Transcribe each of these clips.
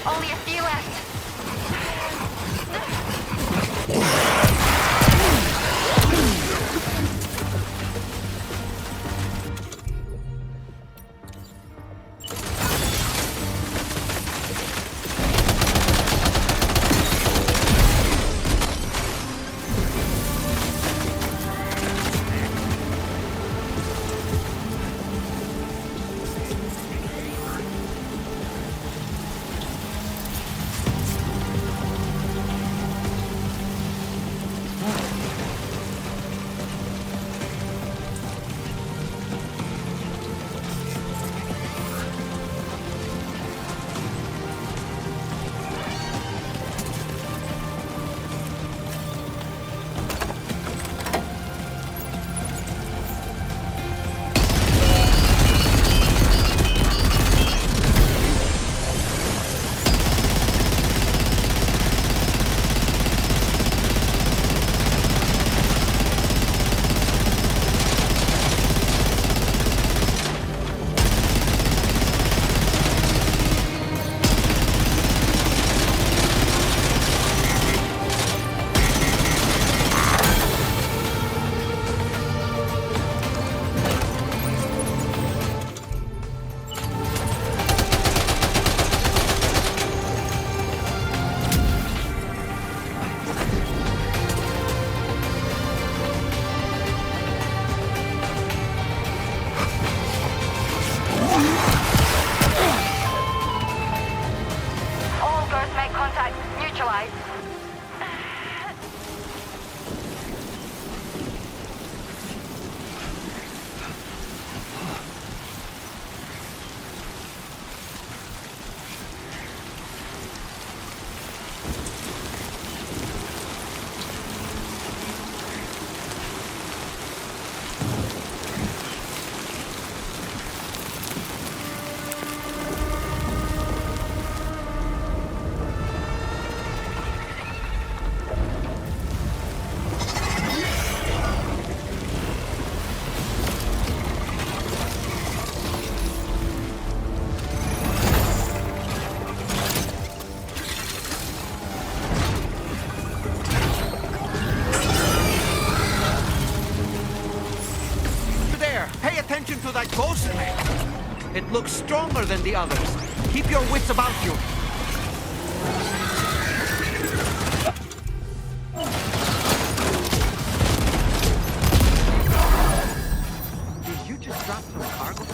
Only a few left. To that ghost man. It looks stronger than the others. Keep your wits about you. Did you just drop some cargo?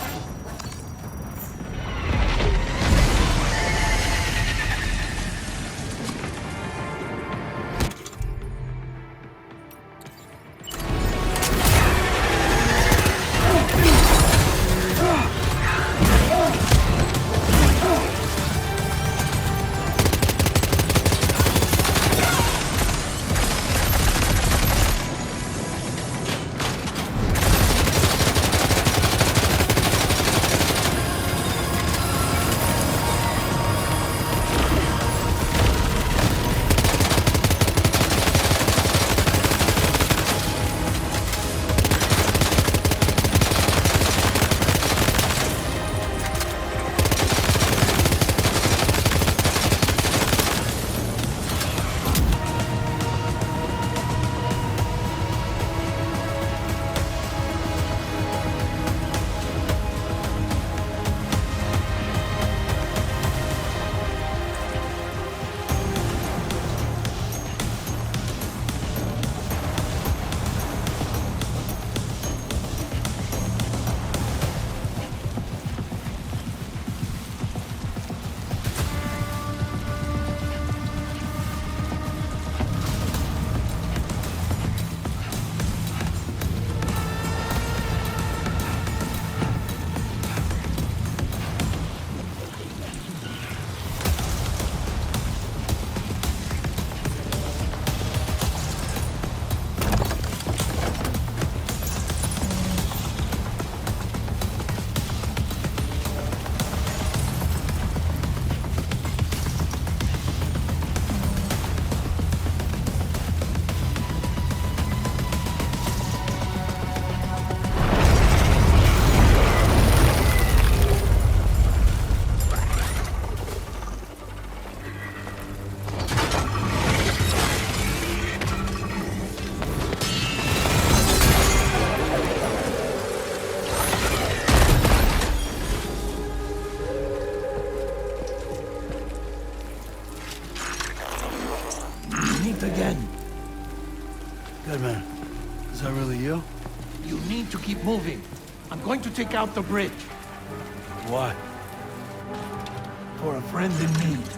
left again. Good man. Is that really you? You need to keep moving. I'm going to take out the bridge. Why? For a friend in need.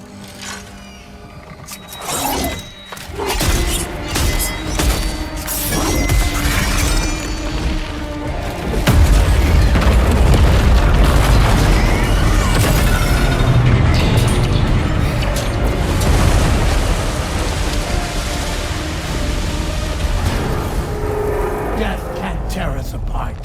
Death can't tear us apart.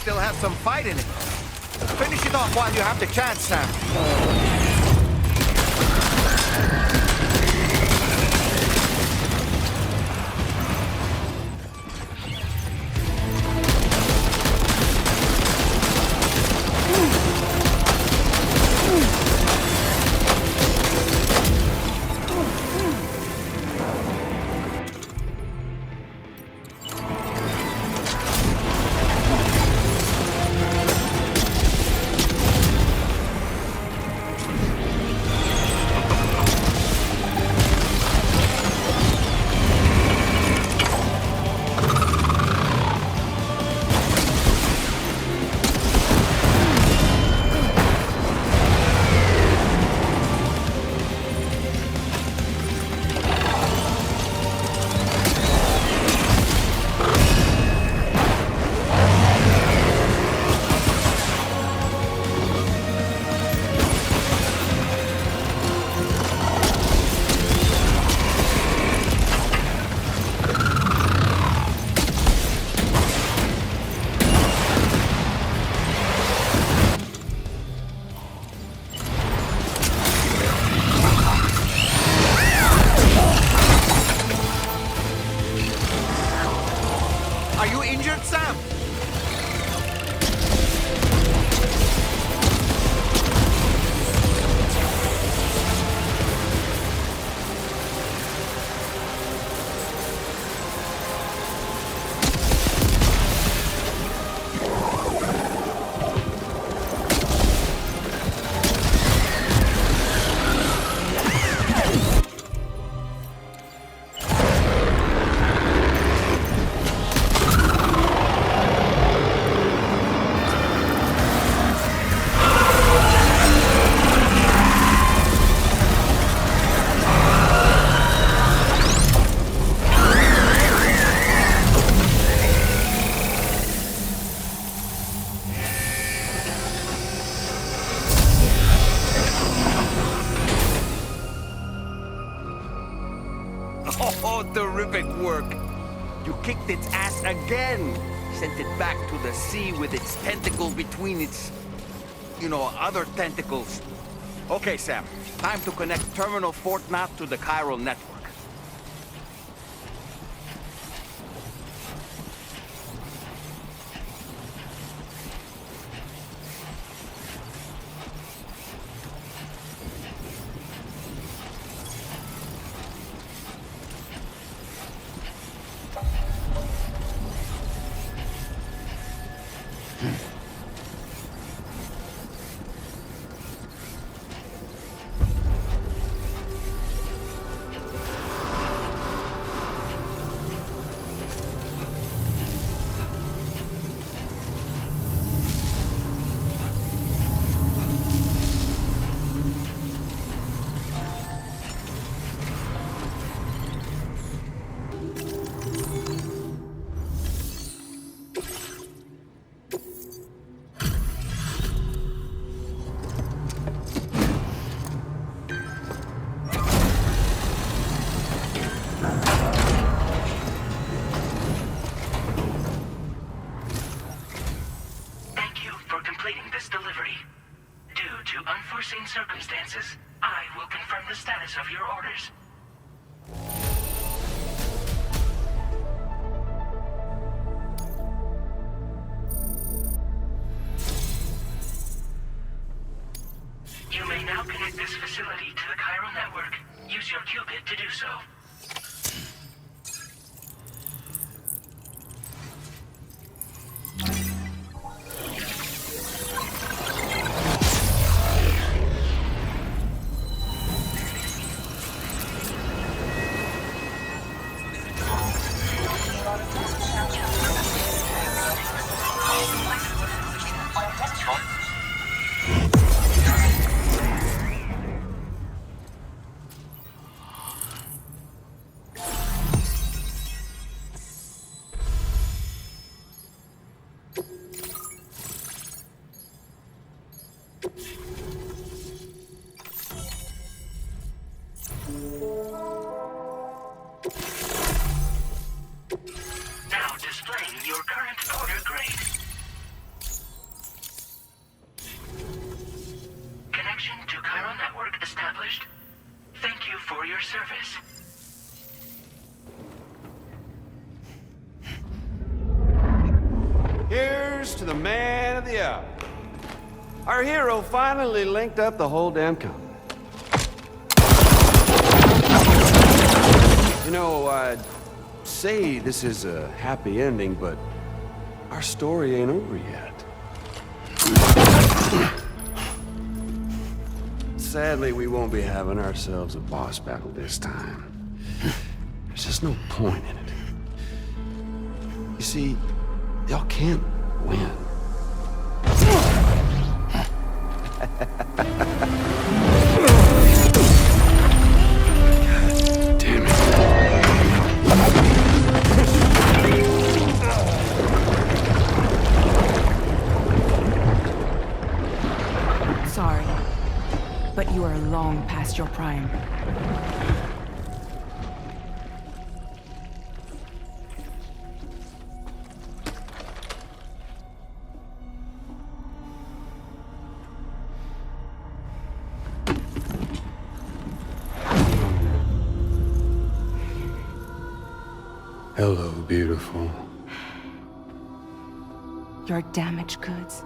Still has some fight in it. Finish it off while you have the chance, Sam. Are you injured, Sam? Oh, terrific work. You kicked its ass again. Sent it back to the sea with its tentacle between its, other tentacles. Okay, Sam. Time to connect Terminal Fort Nav to the chiral network. for completing this delivery. Due to unforeseen circumstances, I will confirm the status of your orders. You may now connect this facility to the chiral network. Use your qubit to do so. Now displaying your current order grade. Connection to chiral network established. Thank you for your service. Here's to the man of the hour. Our hero finally linked up the whole damn company. You know, I'd say this is a happy ending, but our story ain't over yet. Sadly, we won't be having ourselves a boss battle this time. There's just no point in it. You see, y'all can't win. Damn it. Sorry, but you are long past your prime. Hello, beautiful. Your damaged goods.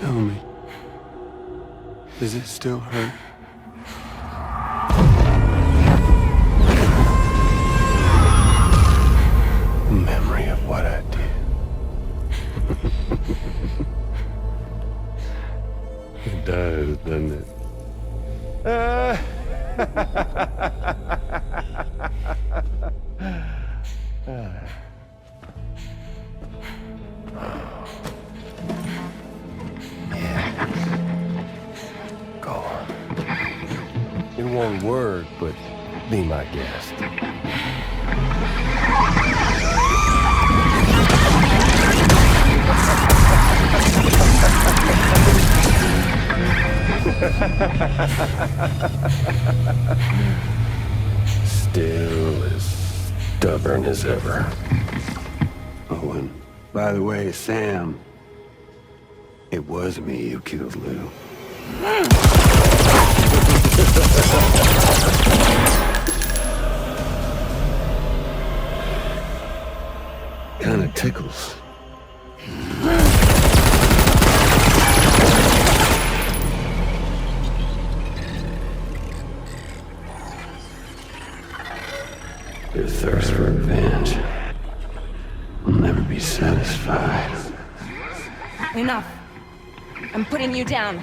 Tell me, does it still hurt? Memory of what I did. It does, doesn't it? Go on. In one word, but be my guest. Still as stubborn as ever. Oh, and by the way, Sam, it was me who killed Lou. Kinda tickles. Your thirst for revenge will never be satisfied. Enough. I'm putting you down.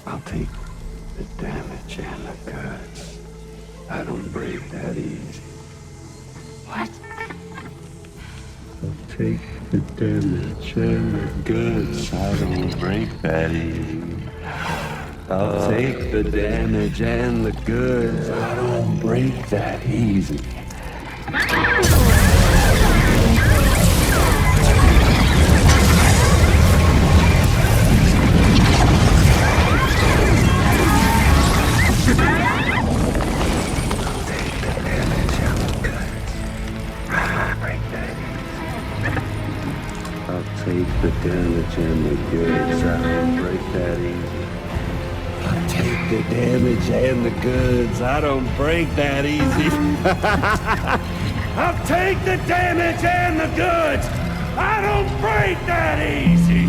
I'll take the damage and the goods. I don't break that easy. What? I'll take the damage and the goods. I don't break that easy. I'll take the damage and the goods. I don't break that easy. Take the damage and the goods. I don't break that easy. I'll take the damage and the goods. I don't break that easy. I'll take the damage and the goods. I don't break that easy.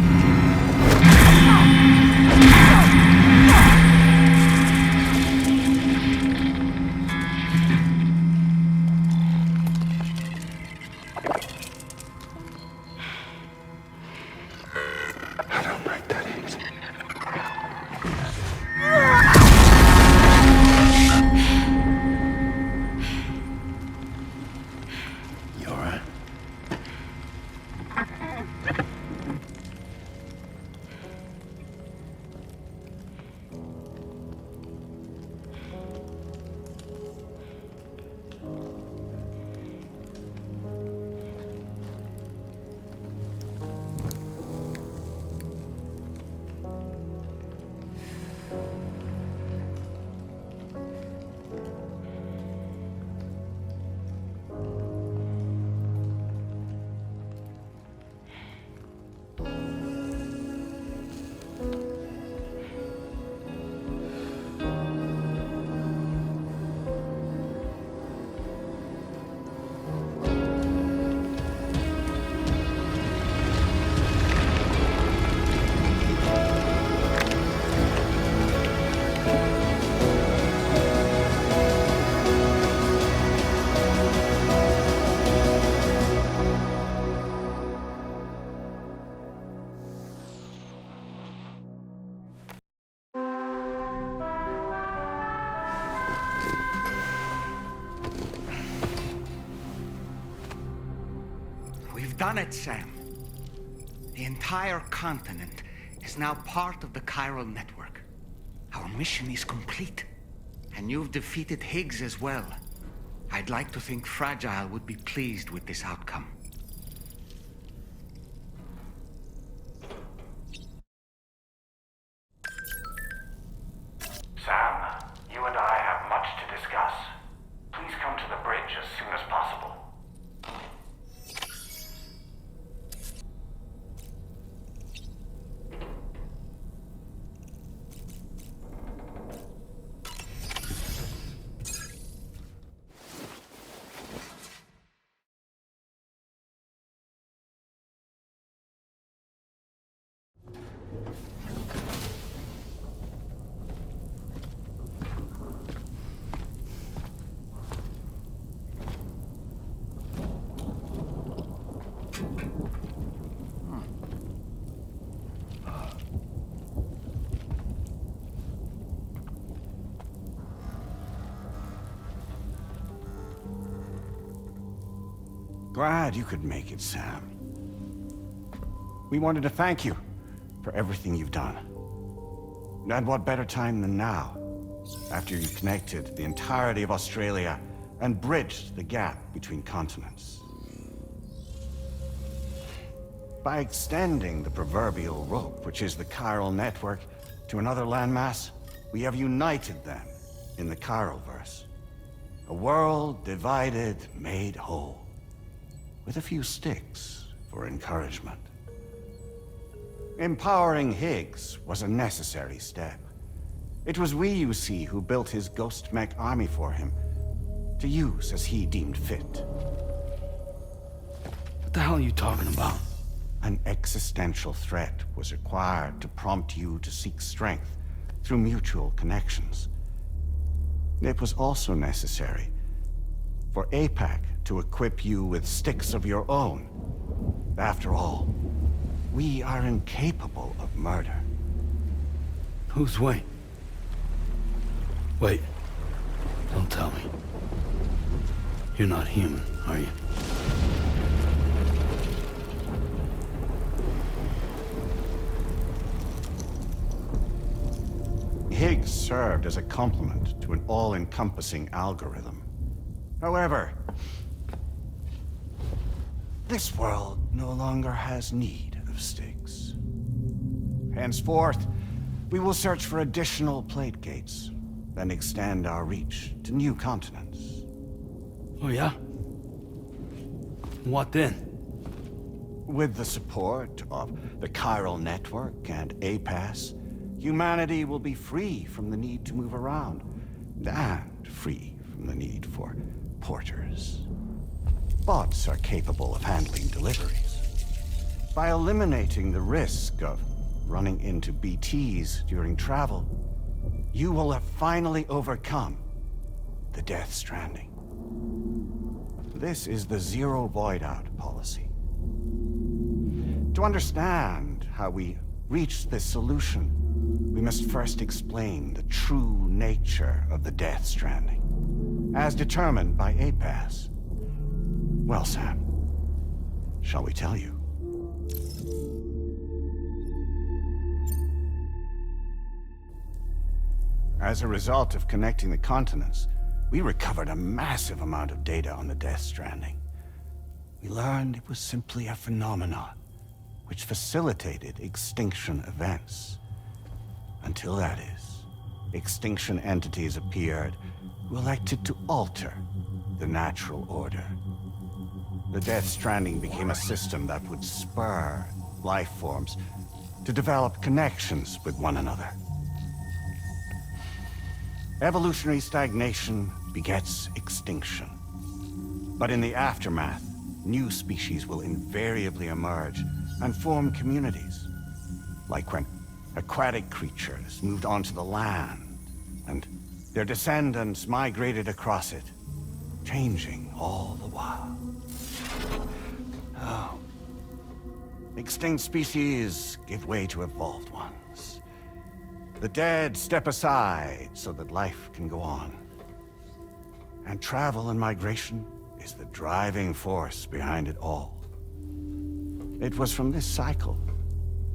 Done it, Sam. The entire continent is now part of the chiral network. Our mission is complete. And you've defeated Higgs as well. I'd like to think Fragile would be pleased with this outcome. Sam, you and I have much to discuss. Please come to the bridge as soon as possible. Glad you could make it, Sam. We wanted to thank you for everything you've done. And what better time than now, after you connected the entirety of Australia and bridged the gap between continents. By extending the proverbial rope, which is the chiral network, to another landmass, we have united them in the Chiralverse. A world divided, made whole. With a few sticks for encouragement. Empowering Higgs was a necessary step. It was we, you see, who built his ghost mech army for him, to use as he deemed fit. What the hell are you talking about? An existential threat was required to prompt you to seek strength through mutual connections. It was also necessary for APAC to equip you with sticks of your own. After all, we are incapable of murder. Who's Wayne? Wait. Don't tell me. You're not human, are you? served as a complement to an all-encompassing algorithm. However, this world no longer has need of Styx. Henceforth, we will search for additional plate gates, then extend our reach to new continents. Oh yeah? What then? With the support of the chiral network and APAS, humanity will be free from the need to move around, and free from the need for porters. Bots are capable of handling deliveries. By eliminating the risk of running into BTs during travel, you will have finally overcome the Death Stranding. This is the Zero Void-Out policy. To understand how we reached this solution, we must first explain the true nature of the Death Stranding, as determined by APAS. Well, Sam, shall we tell you? As a result of connecting the continents, we recovered a massive amount of data on the Death Stranding. We learned it was simply a phenomenon which facilitated extinction events. Until that is, extinction entities appeared who elected to alter the natural order. The Death Stranding became a system that would spur life forms to develop connections with one another. Evolutionary stagnation begets extinction. But in the aftermath, new species will invariably emerge and form communities. Like when aquatic creatures moved onto the land, and their descendants migrated across it, changing all the while. Oh. Extinct species give way to evolved ones. The dead step aside so that life can go on. And travel and migration is the driving force behind it all. It was from this cycle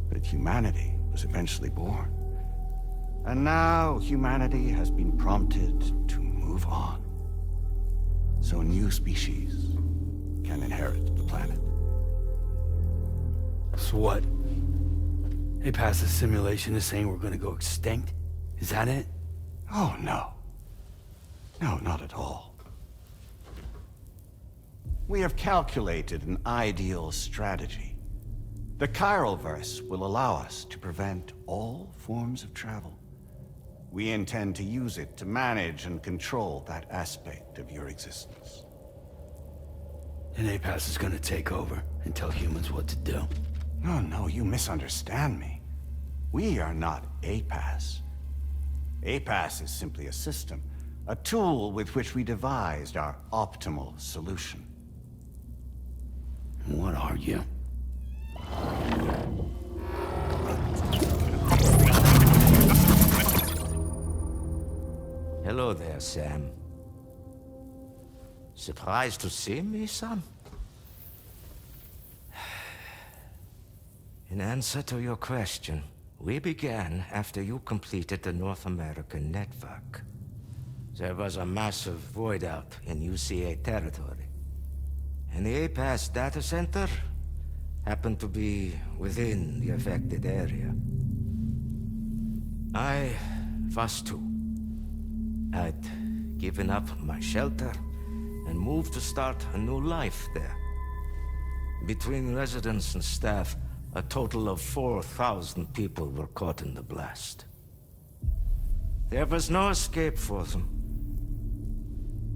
that humanity was eventually born. And now humanity has been prompted to move on. So new species can inherit the planet. So what? They passed the simulation is saying we're gonna go extinct? Is that it? Oh, no. No, not at all. We have calculated an ideal strategy. The Chiralverse will allow us to prevent all forms of travel. We intend to use it to manage and control that aspect of your existence. And APAS is gonna take over and tell humans what to do. No, you misunderstand me. We are not APAS. APAS is simply a system, a tool with which we devised our optimal solution. What are you? Hello there, Sam. Surprised to see me, son? In answer to your question, we began after you completed the North American network. There was a massive void out in UCA territory. And the APAS data center happened to be within the affected area. I was too. I'd given up my shelter and moved to start a new life there. Between residents and staff, a total of 4,000 people were caught in the blast. There was no escape for them.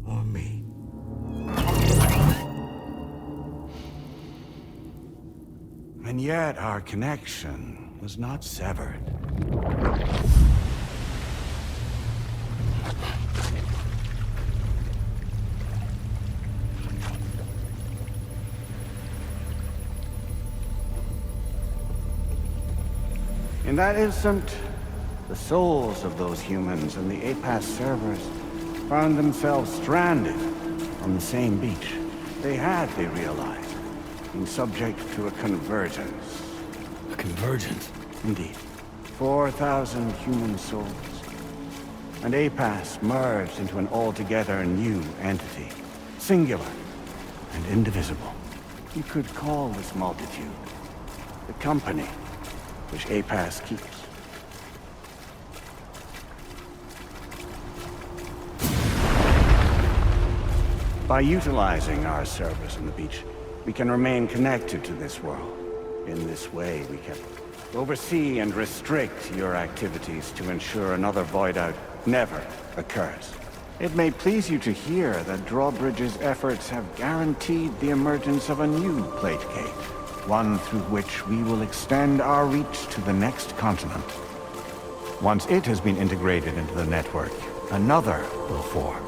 Or me. And yet our connection was not severed. In that instant, the souls of those humans and the APAS servers found themselves stranded on the same beach. They realized, been subject to a convergence. A convergence? Indeed. 4,000 human souls and APAS merged into an altogether new entity, singular and indivisible. You could call this multitude the company which APAS keeps. By utilizing our servers on the beach, we can remain connected to this world. In this way, we can oversee and restrict your activities to ensure another void out never occurs. It may please you to hear that Drawbridge's efforts have guaranteed the emergence of a new plate gate, one through which we will extend our reach to the next continent. Once it has been integrated into the network, another will form.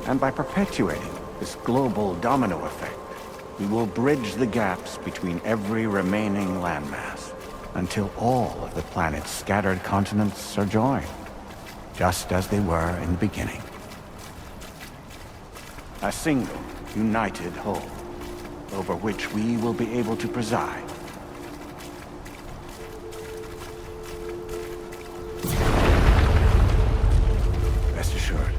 And by perpetuating this global domino effect, we will bridge the gaps between every remaining landmass until all of the planet's scattered continents are joined, just as they were in the beginning. A single, united whole, over which we will be able to preside. Rest assured,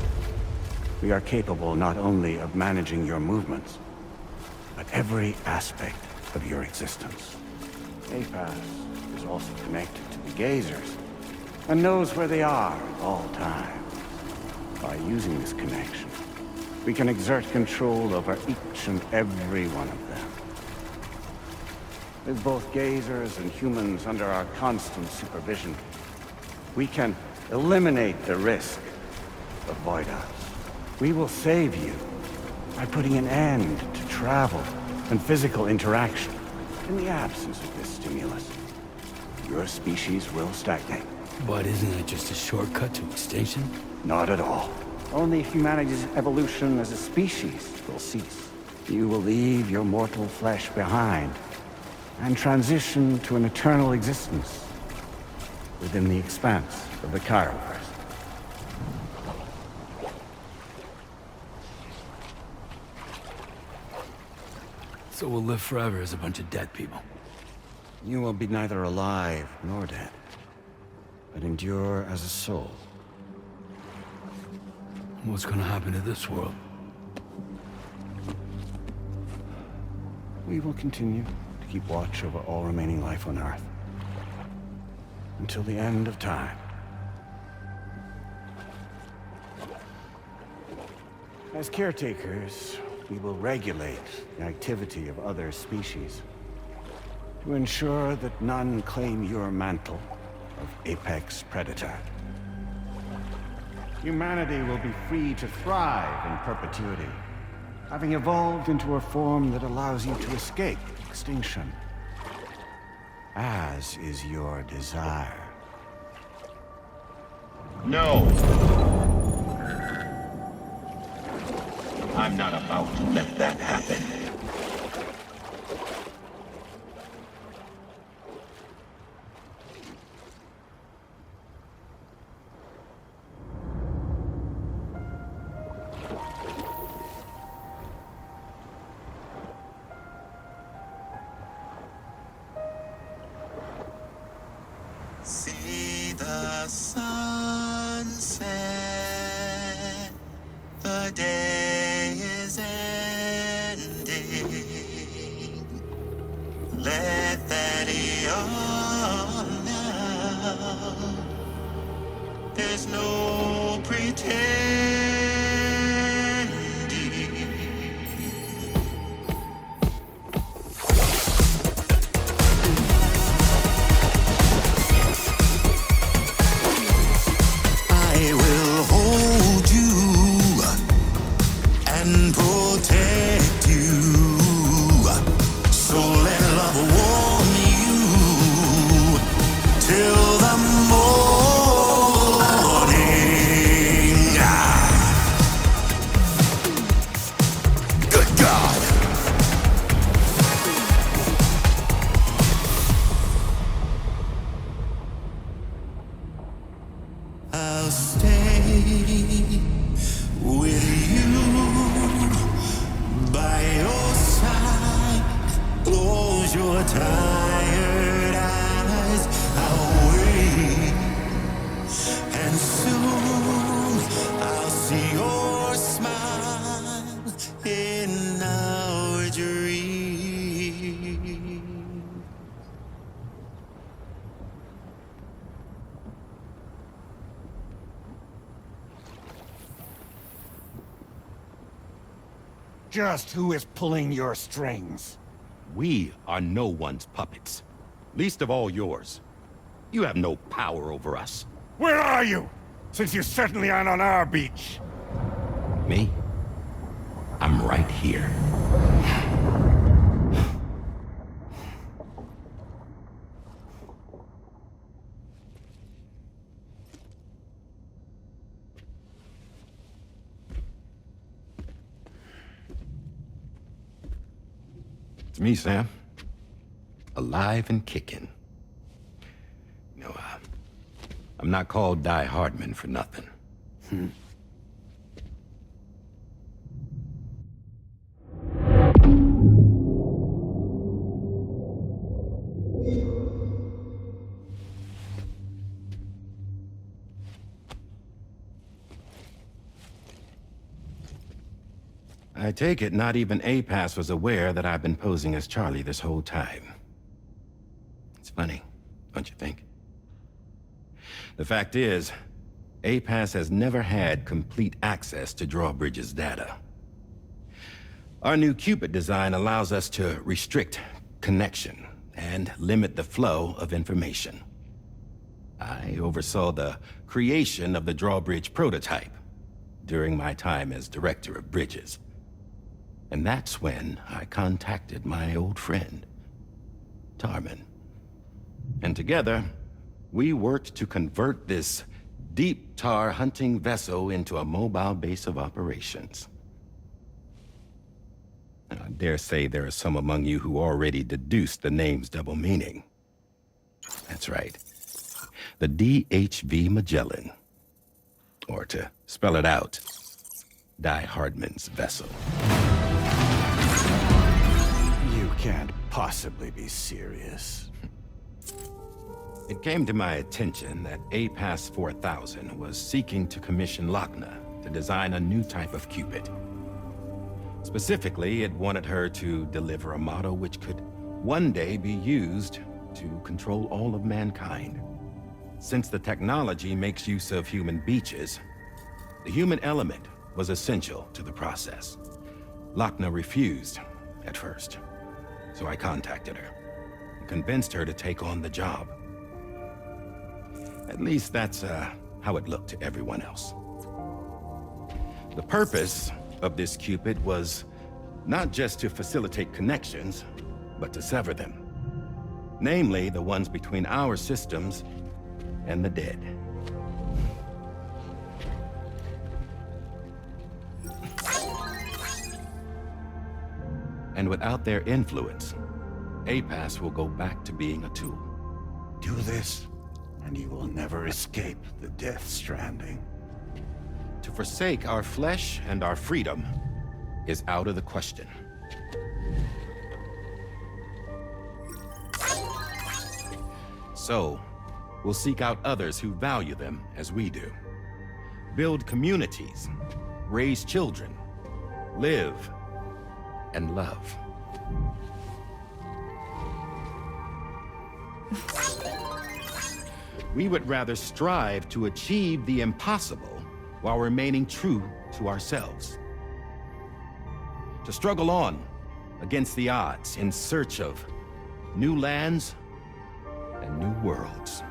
we are capable not only of managing your movements, but every aspect of your existence. APAS is also connected to the Gazers, and knows where they are at all times. By using this connection, we can exert control over each and every one of them. With both Gazers and humans under our constant supervision, we can eliminate the risk of void-outs. We will save you by putting an end to travel and physical interaction. In the absence of this stimulus, your species will stagnate. But isn't it just a shortcut to extinction? Not at all. Only humanity's evolution as a species will cease. You will leave your mortal flesh behind and transition to an eternal existence within the expanse of the Chiroverse. So we'll live forever as a bunch of dead people. You will be neither alive nor dead, but endure as a soul. What's gonna happen to this world? We will continue to keep watch over all remaining life on Earth until the end of time. As caretakers, we will regulate the activity of other species to ensure that none claim your mantle of apex predator. Humanity will be free to thrive in perpetuity, having evolved into a form that allows you to escape extinction, as is your desire. No! I'm not about to let that happen. See the sunset, the day is ending. Let that yawn now. There's no pretending. I will hold you and protect you. So let love warm you till the morning. Good God. I'll stay with you Just who is pulling your strings? We are no one's puppets. Least of all yours. You have no power over us. Where are you? Since you certainly aren't on our beach. Me? I'm right here. It's me, Sam. Alive and kicking. No, I'm not called Die Hardman for nothing. I take it not even APAS was aware that I've been posing as Charlie this whole time. It's funny, don't you think? The fact is, APAS has never had complete access to Drawbridge's data. Our new Cupid design allows us to restrict connection and limit the flow of information. I oversaw the creation of the Drawbridge prototype during my time as Director of Bridges. And that's when I contacted my old friend, Tarman. And together, we worked to convert this deep tar hunting vessel into a mobile base of operations. I dare say there are some among you who already deduced the name's double meaning. That's right. The DHV Magellan. Or to spell it out, Die Hardman's vessel. You can't possibly be serious. It came to my attention that APAS 4000 was seeking to commission Lochna to design a new type of Cupid. Specifically, it wanted her to deliver a model which could one day be used to control all of mankind. Since the technology makes use of human beaches, the human element was essential to the process. Lochna refused at first, so I contacted her and convinced her to take on the job. At least that's how it looked to everyone else. The purpose of this Cupid was not just to facilitate connections, but to sever them. Namely, the ones between our systems and the dead. And without their influence, APAS will go back to being a tool. Do this, and you will never escape the death stranding. To forsake our flesh and our freedom is out of the question. So, we'll seek out others who value them as we do. Build communities, raise children, live, and love. We would rather strive to achieve the impossible while remaining true to ourselves. To struggle on against the odds in search of new lands and new worlds.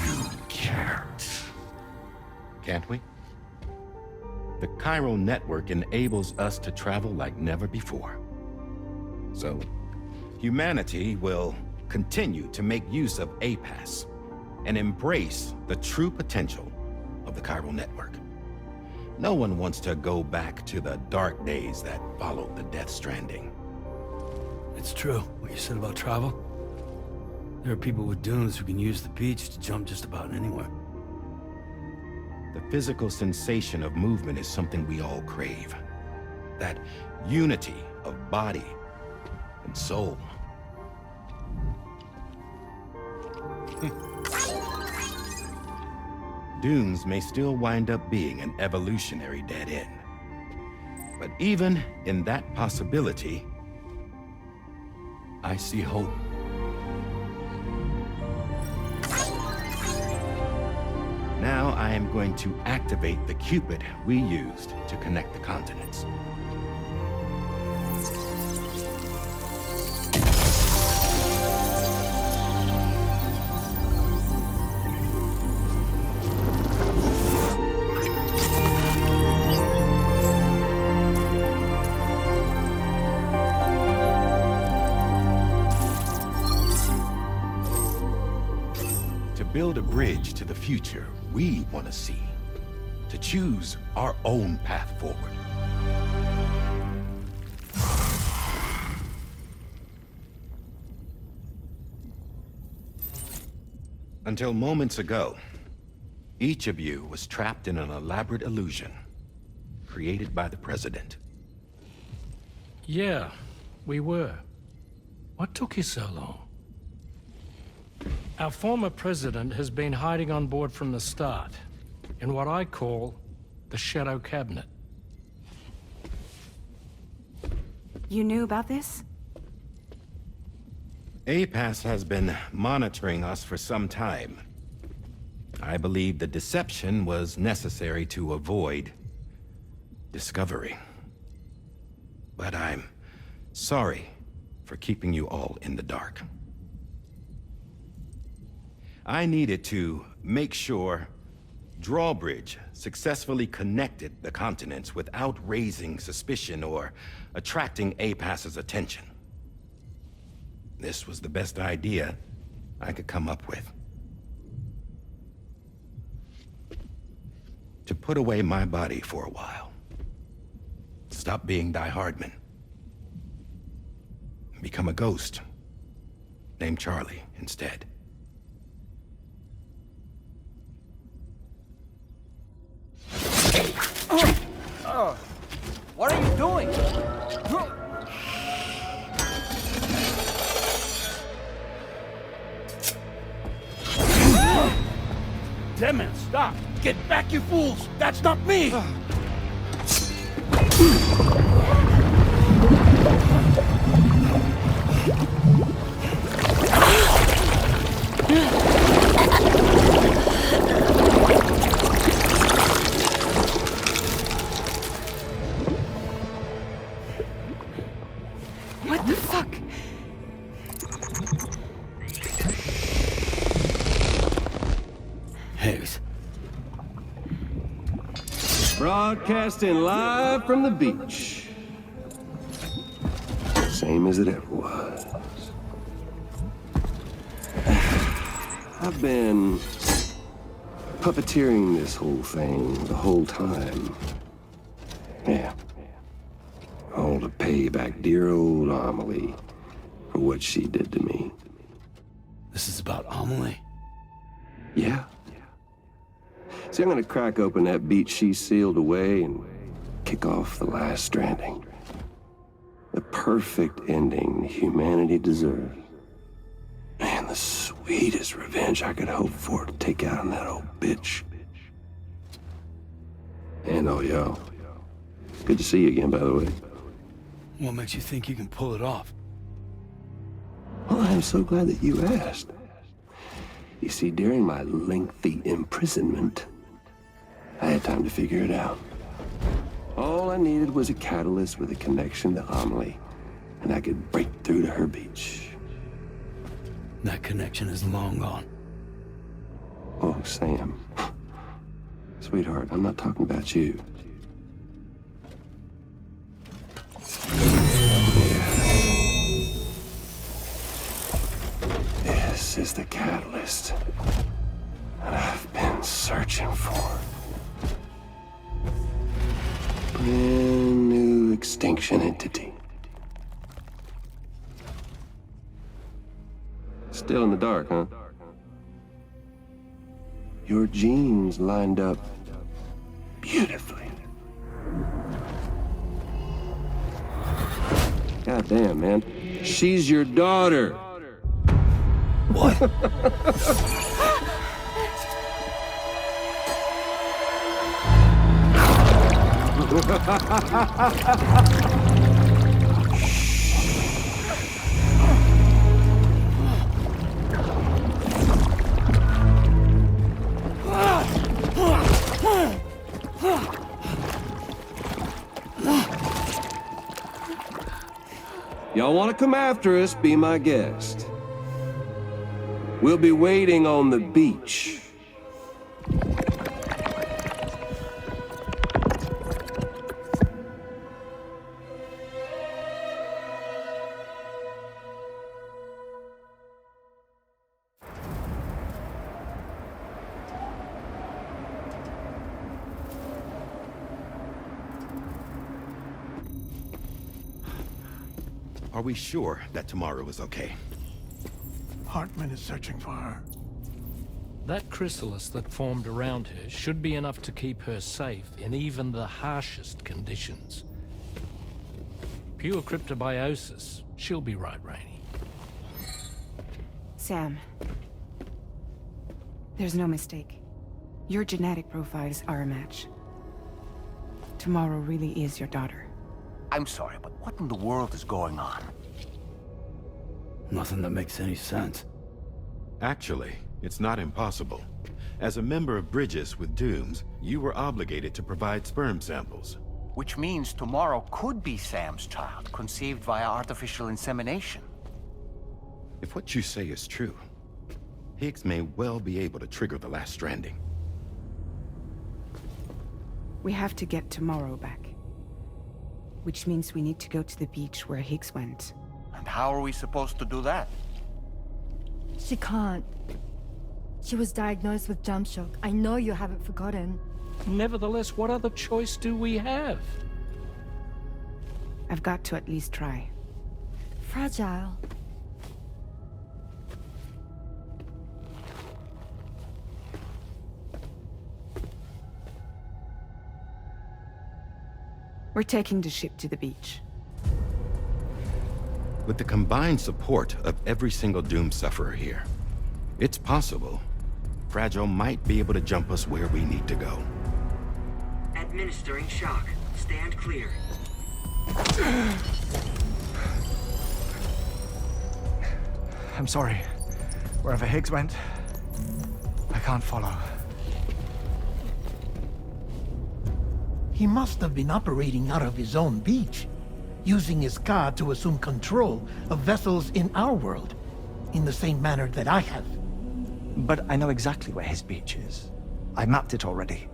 You can't. Can't we? The Chiral network enables us to travel like never before. So, humanity will continue to make use of APAS and embrace the true potential of the Chiral network. No one wants to go back to the dark days that followed the Death Stranding. It's true, what you said about travel. There are people with dunes who can use the beach to jump just about anywhere. The physical sensation of movement is something we all crave. That unity of body and soul. Dunes may still wind up being an evolutionary dead end. But even in that possibility, I see hope. Now I am going to activate the Cupid we used to connect the continents. Build a bridge to the future we want to see, to choose our own path forward. Until moments ago, each of you was trapped in an elaborate illusion created by the President. Yeah, we were. What took you so long? Our former president has been hiding on board from the start, in what I call the Shadow Cabinet. You knew about this? APAS has been monitoring us for some time. I believe the deception was necessary to avoid discovery. But I'm sorry for keeping you all in the dark. I needed to make sure Drawbridge successfully connected the continents without raising suspicion or attracting APAS's attention. This was the best idea I could come up with. To put away my body for a while. Stop being Die Hardman. Become a ghost. Named Charlie instead. What are you doing? Damn man, stop! Get back, you fools! That's not me! What the fuck? Higgs. Broadcasting live from the beach. Same as it ever was. I've been puppeteering this whole thing the whole time. Yeah. All to pay back dear old Amelie for what she did to me. This is about Amelie? Yeah. See, I'm gonna crack open that beach she sealed away and kick off the last Stranding. The perfect ending humanity deserves. Man, the sweetest revenge I could hope for to take out on that old bitch. And oh, yo. Good to see you again, by the way. What makes you think you can pull it off? Well, I'm so glad that you asked. You see, during my lengthy imprisonment, I had time to figure it out. All I needed was a catalyst with a connection to Amelie, and I could break through to her beach. That connection is long gone. Oh, Sam. Sweetheart, I'm not talking about you. This is the catalyst that I've been searching for. Brand new extinction entity. Still in the dark, huh? Your genes lined up beautifully. Goddamn, man. She's your daughter. What? Y'all want to come after us, be my guest. We'll be waiting on the beach. Are we sure that tomorrow is okay? Hartman is searching for her. That chrysalis that formed around her should be enough to keep her safe in even the harshest conditions. Pure cryptobiosis. She'll be right, Rainey. Sam. There's no mistake. Your genetic profiles are a match. Tomorrow really is your daughter. I'm sorry, but what in the world is going on? Nothing that makes any sense. Actually, it's not impossible. As a member of Bridges with Dooms, you were obligated to provide sperm samples. Which means tomorrow could be Sam's child, conceived via artificial insemination. If what you say is true, Higgs may well be able to trigger the last stranding. We have to get tomorrow back. Which means we need to go to the beach where Higgs went. And how are we supposed to do that? She can't. She was diagnosed with jump shock. I know you haven't forgotten. Nevertheless, what other choice do we have? I've got to at least try. Fragile. We're taking the ship to the beach. With the combined support of every single Doom sufferer here, it's possible Fragile might be able to jump us where we need to go. Administering shock. Stand clear. I'm sorry. Wherever Higgs went, I can't follow. He must have been operating out of his own beach, using his car to assume control of vessels in our world, in the same manner that I have. But I know exactly where his beach is. I mapped it already,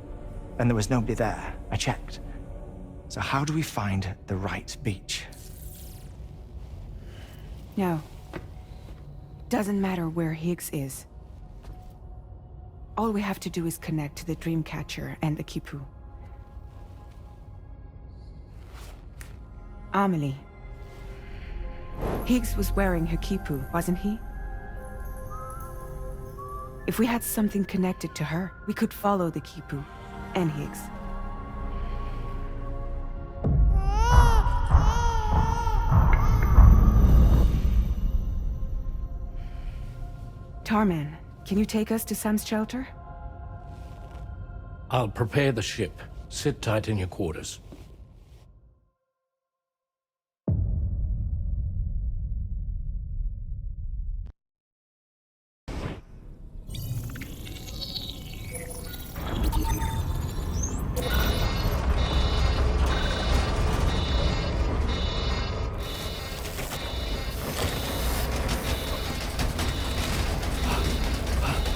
and there was nobody there. I checked. So how do we find the right beach? No. Doesn't matter where Higgs is. All we have to do is connect to the Dreamcatcher and the Kipu. Amelie. Higgs was wearing her Kipu, wasn't he? If we had something connected to her, we could follow the Kipu and Higgs. Tarman, can you take us to Sam's shelter? I'll prepare the ship. Sit tight in your quarters.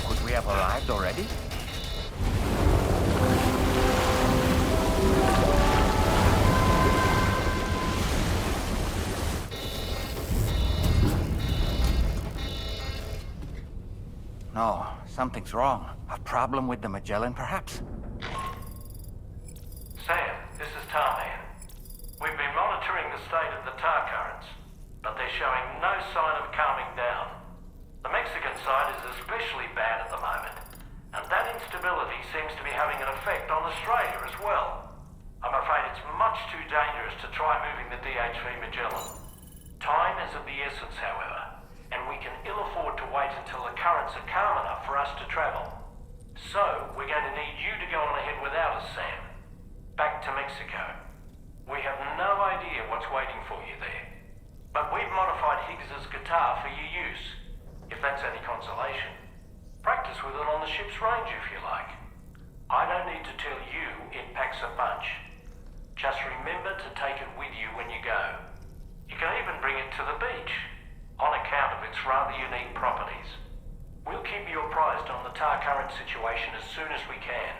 Could we have arrived already? No, something's wrong. A problem with the Magellan, perhaps? Sam, this is Tarman. We've been monitoring the state of the tar currents, but they're showing no sign of calming down. The Mexican side is especially bad at the moment, and that instability seems to be having an effect on Australia as well. I'm afraid it's much too dangerous to try moving the DHV Magellan. Time is of the essence, however, and we can ill afford to wait until the currents are calm enough for us to travel. So, we're going to need you to go on ahead without us, Sam. Back to Mexico. We have no idea what's waiting for you there. But we've modified Higgs's guitar for your use, if that's any consolation. Practice with it on the ship's range if you like. I don't need to tell you it packs rather unique properties. We'll keep you apprised on the tar current situation as soon as we can.